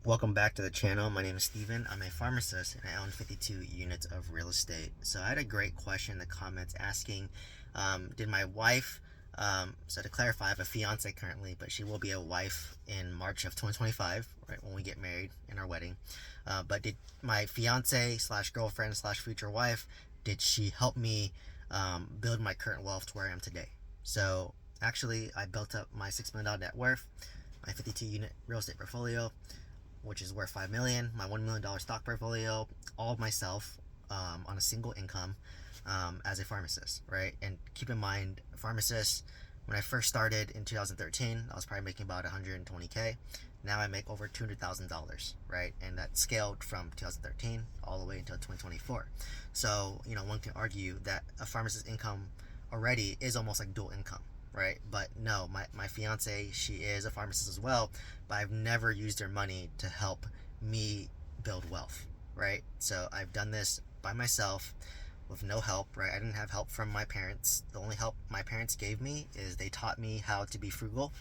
Welcome back to the channel. My name is Steven. I'm a pharmacist and I own 52 units of real estate. So I had a great question in the comments asking, did my wife, so to clarify, I have a fiance currently, but she will be a wife in March of 2025, right, when we get married in our wedding. But did my fiance slash girlfriend slash future wife, did she help me build my current wealth to where I am today? So actually, I built up my $6 million net worth, my 52 unit real estate portfolio, which is worth $5 million, my $1 million stock portfolio, all of myself, on a single income, as a pharmacist, right? And keep in mind, pharmacists, when I first started in 2013, I was probably making about 120K. Now I make over $200,000, right? And that scaled from 2013 all the way until 2024. So, one can argue that a pharmacist's income already is almost like dual income, right? But no, my fiance, she is a pharmacist as well, but I've never used her money to help me build wealth, right? So I've done this by myself with no help, right? I didn't have help from my parents. The only help my parents gave me is they taught me how to be frugal.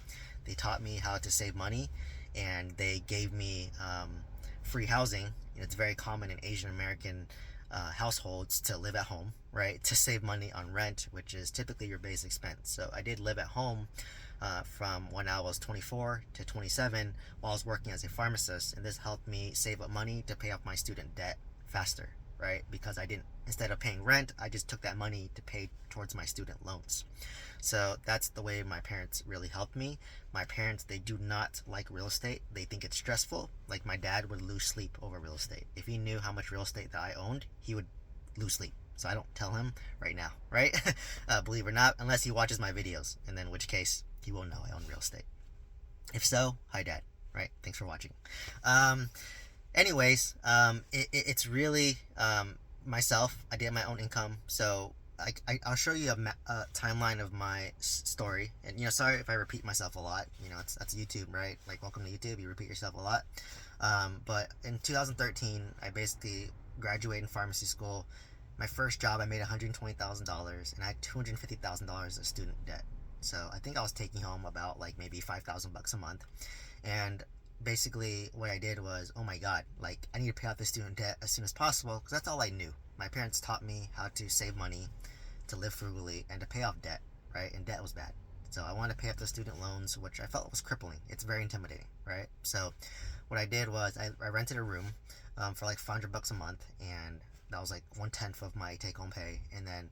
They taught me how to save money, and they gave me free housing. It's very common in Asian American households to live at home, right? To save money on rent, which is typically your base expense. So I did live at home from when I was 24 to 27 while I was working as a pharmacist, and this helped me save up money to pay off my student debt faster, right? Because I didn't, instead of paying rent, I just took that money to pay towards my student loans. So that's the way my parents really helped me. My parents, they do not like real estate. They think it's stressful. Like, my dad would lose sleep over real estate. If he knew how much real estate that I owned, he would lose sleep. So I don't tell him right now, right? Believe it or not, unless he watches my videos, and then in which case he will know I own real estate. If so, hi dad, right? Thanks for watching. Um, Anyways, it's really myself. I did my own income, so I'll show you a timeline of my story. And sorry if I repeat myself a lot. That's YouTube, right? Like, welcome to YouTube. You repeat yourself a lot. But in 2013, I basically graduated in pharmacy school. My first job, I made $120,000, and I had $250,000 of student debt. So I think I was taking home about like maybe $5,000 a month. And basically what I did was, oh my god, like, I need to pay off the student debt as soon as possible, because that's all I knew. My parents taught me how to save money, to live frugally, and to pay off debt, right? And debt was bad. So I wanted to pay off the student loans, which I felt was crippling. It's very intimidating, right? So what I did was I rented a room for like $500 a month, and that was like 1/10 of my take-home pay. And then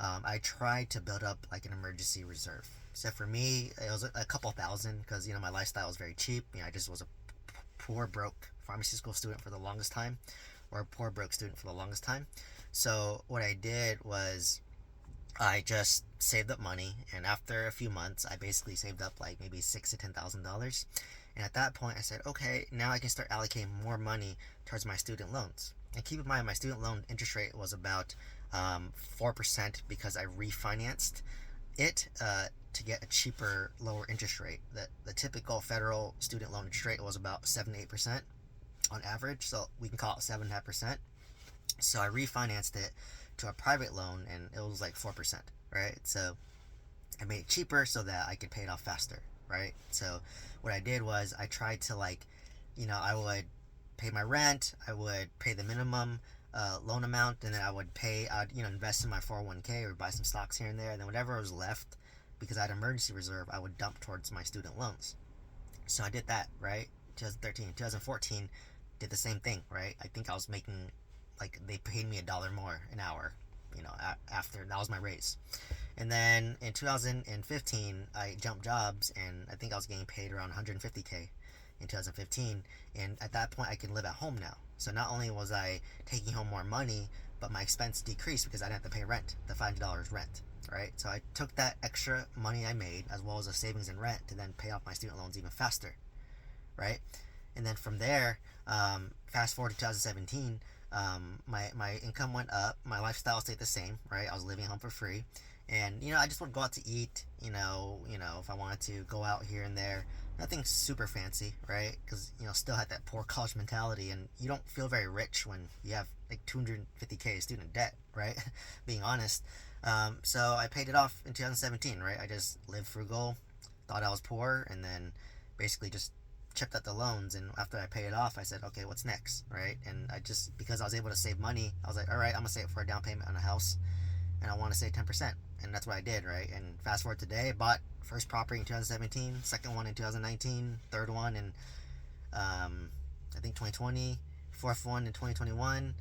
I tried to build up like an emergency reserve. So for me, it was a couple thousand, because my lifestyle was very cheap. I just was a poor broke pharmacy school student for the longest time, or a poor broke student for the longest time. So what I did was I just saved up money, and after a few months, I basically saved up like maybe $6,000 to $10,000. And at that point, I said, okay, now I can start allocating more money towards my student loans. And keep in mind, my student loan interest rate was about 4%, because I refinanced it to get a cheaper, lower interest rate. The typical federal student loan interest rate was about 7 to 8% on average, so we can call it 7.5%. So I refinanced it to a private loan, and it was like 4%, right? So I made it cheaper so that I could pay it off faster, right? So what I did was I tried to, like, I would pay my rent, I would pay the minimum loan amount, and then I'd invest in my 401k or buy some stocks here and there, and then whatever was left, because I had an emergency reserve, I would dump towards my student loans. So I did that, right? 2013, 2014, did the same thing, right? I think I was making, like, they paid me $1 more an hour, after that was my raise. And then in 2015, I jumped jobs, and I think I was getting paid around 150K in 2015. And at that point, I can live at home now. So not only was I taking home more money, but my expense decreased because I didn't have to pay rent, the $500 rent, right? So I took that extra money I made, as well as the savings and rent, to then pay off my student loans even faster, right? And then from there, fast forward to 2017, my income went up, my lifestyle stayed the same, right? I was living home for free, and I just would go out to eat, if I wanted to go out here and there. Nothing super fancy, right? Because still had that poor college mentality, and you don't feel very rich when you have like 250K student debt, right? Being honest. So I paid it off in 2017, right? I just lived frugal, thought I was poor, and then basically just chipped at the loans, and after I paid it off, I said, okay, what's next, right? And I just, because I was able to save money, I was like, all right, I'm gonna save for a down payment on a house, and I want to save 10%, and that's what I did, right? And fast forward today, I bought first property in 2017, second one in 2019, third one in I think 2020, fourth one in 2021,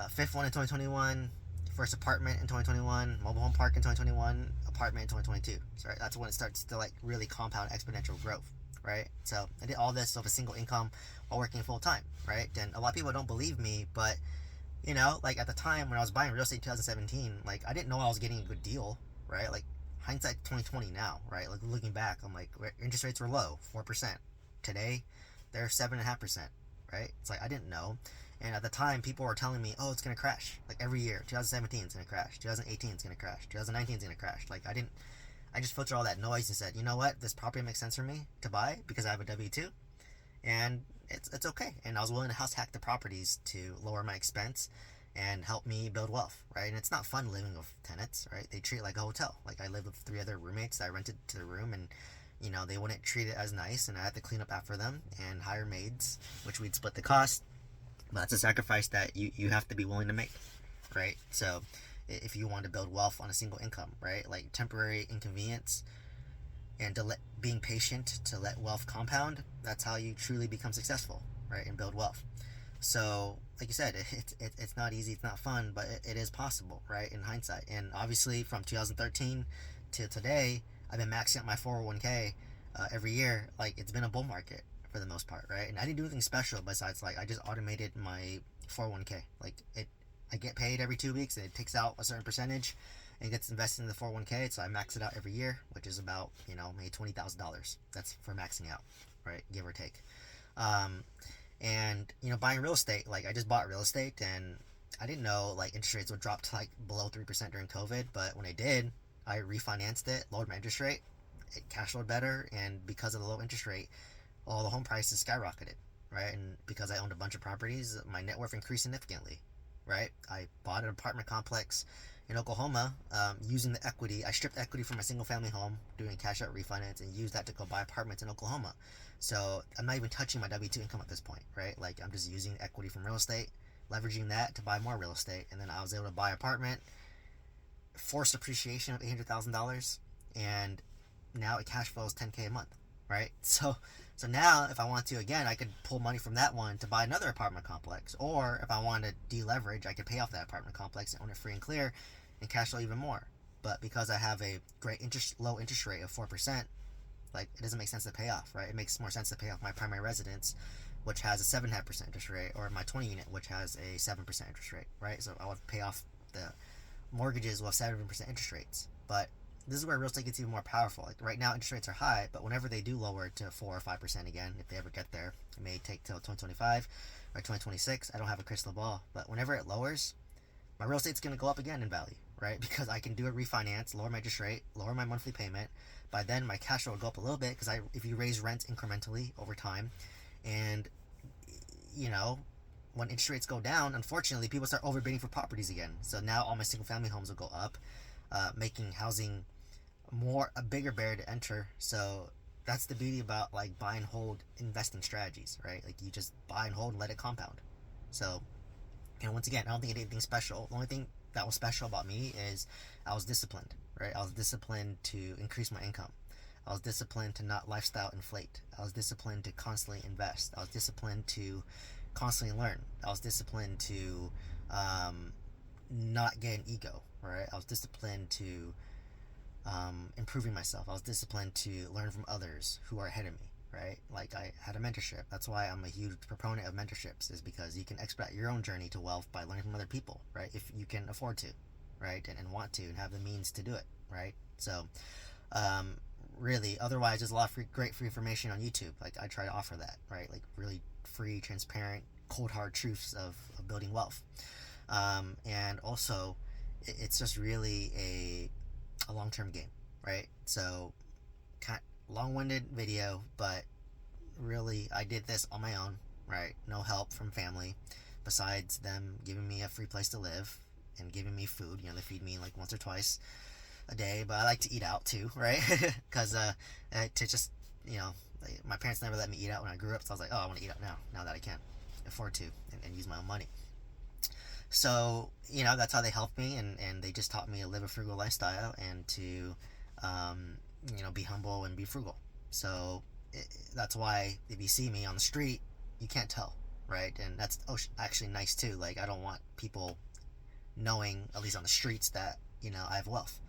fifth one in 2021, first apartment in 2021, mobile home park in 2021, apartment in 2022. So right, that's when it starts to like really compound exponential growth, right? So I did all this off a single income while working full time, right? And a lot of people don't believe me, but like at the time when I was buying real estate in 2017, like I didn't know I was getting a good deal, right? Like hindsight 2020 now, right? Like looking back, I'm like, interest rates were low, 4%. Today, they're 7.5%, right? It's like I didn't know. And at the time, people were telling me, oh, it's going to crash. Like every year, 2017 is going to crash. 2018 is going to crash. 2019 is going to crash. Like I just filtered all that noise and said, you know what? This property makes sense for me to buy because I have a W-2. And it's okay. And I was willing to house hack the properties to lower my expense and help me build wealth, right? And it's not fun living with tenants, right? They treat it like a hotel. Like I lived with 3 other roommates. I rented to the room, and they wouldn't treat it as nice, and I had to clean up after them and hire maids, which we'd split the cost. But that's a sacrifice that you have to be willing to make, right? So if you want to build wealth on a single income, right? Like temporary inconvenience and being patient to let wealth compound, that's how you truly become successful, right? And build wealth. So like you said, it's not easy, it's not fun, but it is possible, right? In hindsight. And obviously from 2013 to today, I've been maxing out my 401k every year. Like it's been a bull market for the most part, right? And I didn't do anything special besides like I just automated my 401k. Like I get paid every 2 weeks, and it takes out a certain percentage and gets invested in the 401k. So I max it out every year, which is about maybe $20,000. That's for maxing out, right? Give or take. And buying real estate, like I just bought real estate, and I didn't know like interest rates would drop to like below 3% during COVID, but when I did, I refinanced it, lowered my interest rate, it cash flowed better, and because of the low interest rate, all the home prices skyrocketed, right? And because I owned a bunch of properties, my net worth increased significantly, right? I bought an apartment complex in Oklahoma using the equity. I stripped equity from my single family home, doing a cash out refinance, and used that to go buy apartments in Oklahoma. So I'm not even touching my W-2 income at this point, right? Like I'm just using equity from real estate, leveraging that to buy more real estate, and then I was able to buy an apartment, forced appreciation of $800,000, and now it cash flows $10K a month, right? So now if I want to, again, I could pull money from that one to buy another apartment complex, or if I want to deleverage, I could pay off that apartment complex and own it free and clear and cash flow even more. But because I have a great low interest rate of 4%, like it doesn't make sense to pay off, right? It makes more sense to pay off my primary residence, which has a 7.5% interest rate, or my 20 unit, which has a 7% interest rate, right? So I would pay off the mortgages with 7% interest rates. But this is where real estate gets even more powerful. Like right now, interest rates are high, but whenever they do lower to 4 or 5% again, if they ever get there, it may take till 2025 or 2026. I don't have a crystal ball, but whenever it lowers, my real estate's going to go up again in value, right? Because I can do a refinance, lower my interest rate, lower my monthly payment. By then, my cash flow will go up a little bit because if you raise rents incrementally over time, and when interest rates go down, unfortunately, people start overbidding for properties again. So now all my single family homes will go up, making housing a bigger barrier to enter. So that's the beauty about like buy and hold investing strategies, right? Like you just buy and hold and let it compound. So, and once again, I don't think it did anything special. The only thing that was special about me is I was disciplined, right? I was disciplined to increase my income. I was disciplined to not lifestyle inflate. I was disciplined to constantly invest. I was disciplined to constantly learn. I was disciplined to not get an ego, right? I was disciplined to improving myself. I was disciplined to learn from others who are ahead of me, right? Like I had a mentorship. That's why I'm a huge proponent of mentorships, is because you can expedite your own journey to wealth by learning from other people, right? If you can afford to, right? And want to, and have the means to do it, right? So, really, otherwise there's a lot of great free information on YouTube. Like I try to offer that, right? Like really free, transparent, cold hard truths of building wealth. And also it's just really a long-term game, right? So kind long-winded video, but really I did this on my own, right? No help from family besides them giving me a free place to live and giving me food. They feed me like once or twice a day, but I like to eat out too, right? Because to just Like, my parents never let me eat out when I grew up, so I was like, oh, I want to eat out now that I can afford to, and use my own money. So, that's how they helped me, and they just taught me to live a frugal lifestyle and to, um, be humble and be frugal. So that's why if you see me on the street, you can't tell, right? And that's actually nice too. Like, I don't want people knowing, at least on the streets, that I have wealth.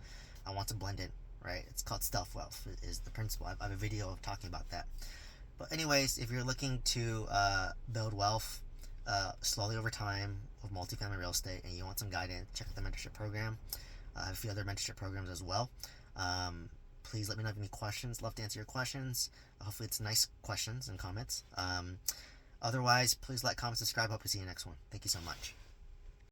I want to blend in, right? It's called stealth wealth is the principle. I have a video of talking about that. But anyways, if you're looking to build wealth slowly over time with multifamily real estate, and you want some guidance, check out the mentorship program. I have a few other mentorship programs as well. Please let me know if you have any questions. Love to answer your questions. Hopefully it's nice questions and comments. Otherwise, please like, comment, subscribe. Hope to see you next one. Thank you so much.